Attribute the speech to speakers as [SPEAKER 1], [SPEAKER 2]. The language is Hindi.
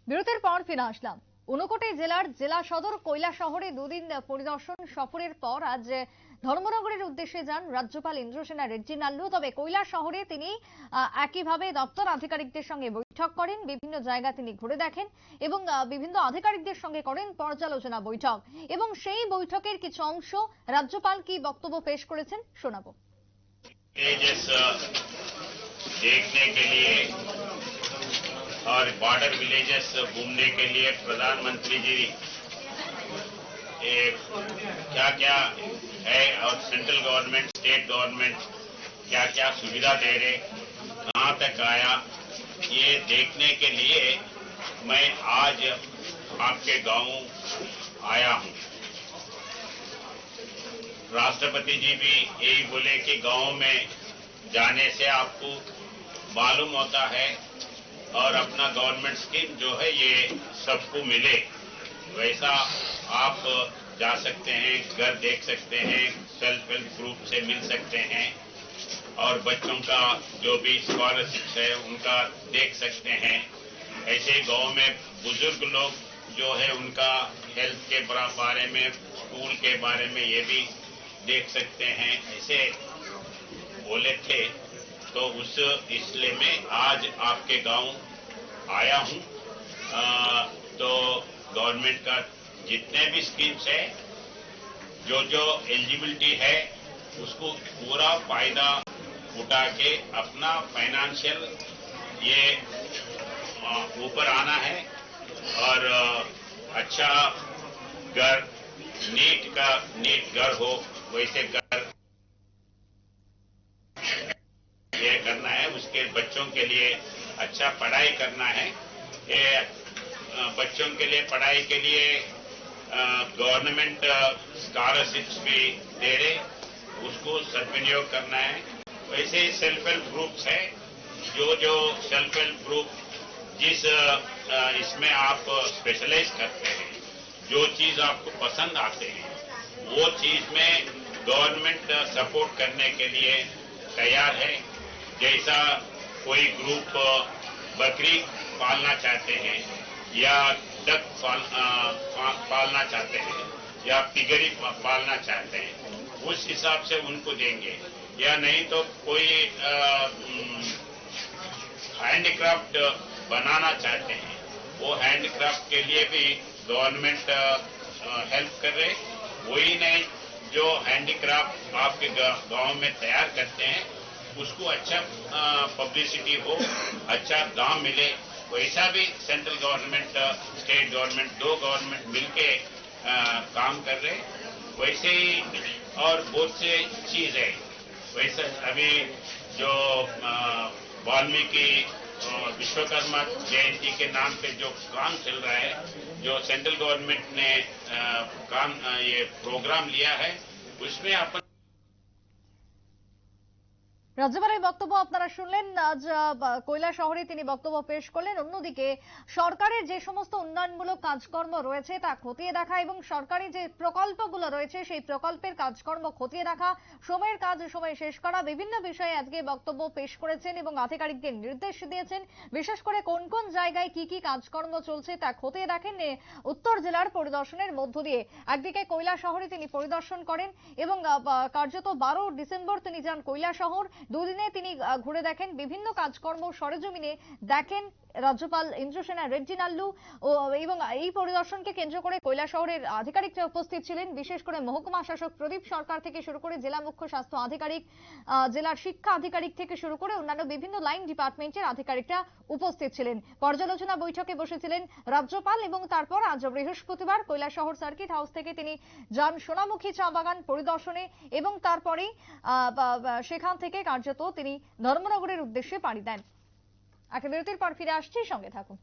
[SPEAKER 1] বিরতির পর ফিরে আসলাম। ঊনকোটি জেলার জেলা সদর কৈলাসহরে দুদিন পরিদর্শন সফরের পর আজ ধর্মনগরের উদ্দেশ্যে যান রাজ্যপাল ইন্দ্রসেনা রেড্ডি নাল্লু। তবে কৈলাসহরে তিনি একইভাবে দপ্তর আধিকারিকদের সঙ্গে বৈঠক করেন, বিভিন্ন জায়গা তিনি ঘুরে দেখেন এবং বিভিন্ন আধিকারিকদের সঙ্গে করেন পর্যালোচনা বৈঠক। এবং সেই বৈঠকের কিছু অংশ রাজ্যপাল কি বক্তব্য পেশ করেছেন শোনাবো।
[SPEAKER 2] देखने के लिए और बॉर्डर विलेजेस घूमने के लिए प्रधानमंत्री जी क्या क्या है और सेंट्रल गवर्नमेंट स्टेट गवर्नमेंट क्या क्या सुविधा दे रहे, कहां तक आया, ये देखने के लिए मैं आज आपके गांव आया हूं। राष्ट्रपति जी भी यही बोले कि गांव में जाने से आपको मालूम होता है और अपना गवर्नमेंट स्कीम जो है ये सबको मिले, वैसा आप जा सकते हैं, घर देख सकते हैं, सेल्फ हेल्प ग्रुप से मिल सकते हैं और बच्चों का जो भी स्कॉलरशिप है उनका देख सकते हैं। ऐसे गांव में बुजुर्ग लोग जो है उनका हेल्थ के बारे में, स्कूल के बारे में ये भी देख सकते हैं, ऐसे बोले थे। तो उस इसलिए मैं आज आपके गांव आया हूं। तो गवर्नमेंट का जितने भी स्कीम्स है, जो जो एलिजिबिलिटी है, उसको पूरा फायदा उठा के अपना फाइनेंशियल ये ऊपर आना है और अच्छा घर, नीट घर हो, वैसे घर ये करना है। उसके बच्चों के लिए अच्छा पढ़ाई करना है। ये बच्चों के लिए पढ़ाई के लिए गवर्नमेंट स्कॉलरशिप्स भी दे रहे, उसको सदुपयोग करना है। वैसे ही सेल्फ हेल्प ग्रुप्स है, जो जो सेल्फ हेल्प ग्रुप जिस इसमें आप स्पेशलाइज करते हैं, जो चीज आपको पसंद आते हैं, वो चीज में गवर्नमेंट सपोर्ट करने के लिए तैयार है। जैसा कोई ग्रुप बकरी पालना चाहते हैं या डक पालना चाहते हैं या पिगरी पालना चाहते हैं, उस हिसाब से उनको देंगे। या नहीं तो कोई हैंडीक्राफ्ट बनाना चाहते हैं, वो हैंडीक्राफ्ट के लिए भी गवर्नमेंट हेल्प कर रहे। वही नहीं, जो हैंडीक्राफ्ट आपके गांव में तैयार करते हैं उसको अच्छा पब्लिसिटी हो, अच्छा दाम मिले, वैसा भी सेंट्रल गवर्नमेंट स्टेट गवर्नमेंट दो गवर्नमेंट मिलके काम कर रहे। वैसे ही और बहुत से चीज है। वैसे अभी जो वाल्मीकि विश्वकर्मा जयंती के नाम पे जो काम चल रहा है, जो सेंट्रल गवर्नमेंट ने काम ये प्रोग्राम लिया है, उसमें अपन
[SPEAKER 1] রাজ্যপালের বক্তব্য আপনারা শুনলেন। আজ কৈলাসহরে তিনি বক্তব্য পেশ করলেন। অন্যদিকে সরকারের যে সমস্ত উন্নয়নমূলক কাজকর্ম রয়েছে তা খতিয়ে দেখা এবং সরকারি যে প্রকল্পগুলো রয়েছে সেই প্রকল্পের কাজকর্ম খতিয়ে দেখা, সময়ের কাজ সময়ে শেষ করা, বিভিন্ন বিষয়ে আজকে বক্তব্য পেশ করেছেন এবং আধিকারিকদের নির্দেশ দিয়েছেন। বিশেষ করে কোন কোন জায়গায় কি কি কাজকর্ম চলছে তা খতিয়ে দেখেন উত্তর জেলার পরিদর্শনের মধ্য দিয়ে। একদিকে কৈলাসহরে তিনি পরিদর্শন করেন এবং কার্যত 12 ডিসেম্বর তিনি যান কৈলাসহর। দুদিনে তিনি ঘুরে দেখেন, বিভিন্ন কাজকর্ম সরেজমিনে দেখেন রাজ্যপাল ইন্দ্রসেনা রেড্ডি নাল্লু। এবং এই পরিদর্শনকে কেন্দ্র করে কৈলাসহরের আধিকারিকরা উপস্থিত ছিলেন। বিশেষ করে মহকুমা শাসক প্রদীপ সরকার থেকে শুরু করে জেলা মুখ্য স্বাস্থ্য আধিকারিক, জেলার শিক্ষা আধিকারিক থেকে শুরু করে অন্যান্য বিভিন্ন লাইন ডিপার্টমেন্টের আধিকারিকরা উপস্থিত ছিলেন। পর্যালোচনা বৈঠকে বসেছিলেন রাজ্যপাল এবং তারপর আজ বৃহস্পতিবার কৈলাসহর সার্কিট হাউস থেকে তিনি যান সোনামুখী চা বাগান পরিদর্শনে এবং তারপরেই সেখান থেকে কার্যত তিনি ধর্মনগরের উদ্দেশ্যে পাড়ি দেন। একটা বিরতির পর ফিরে আসছি, সঙ্গে থাকুন।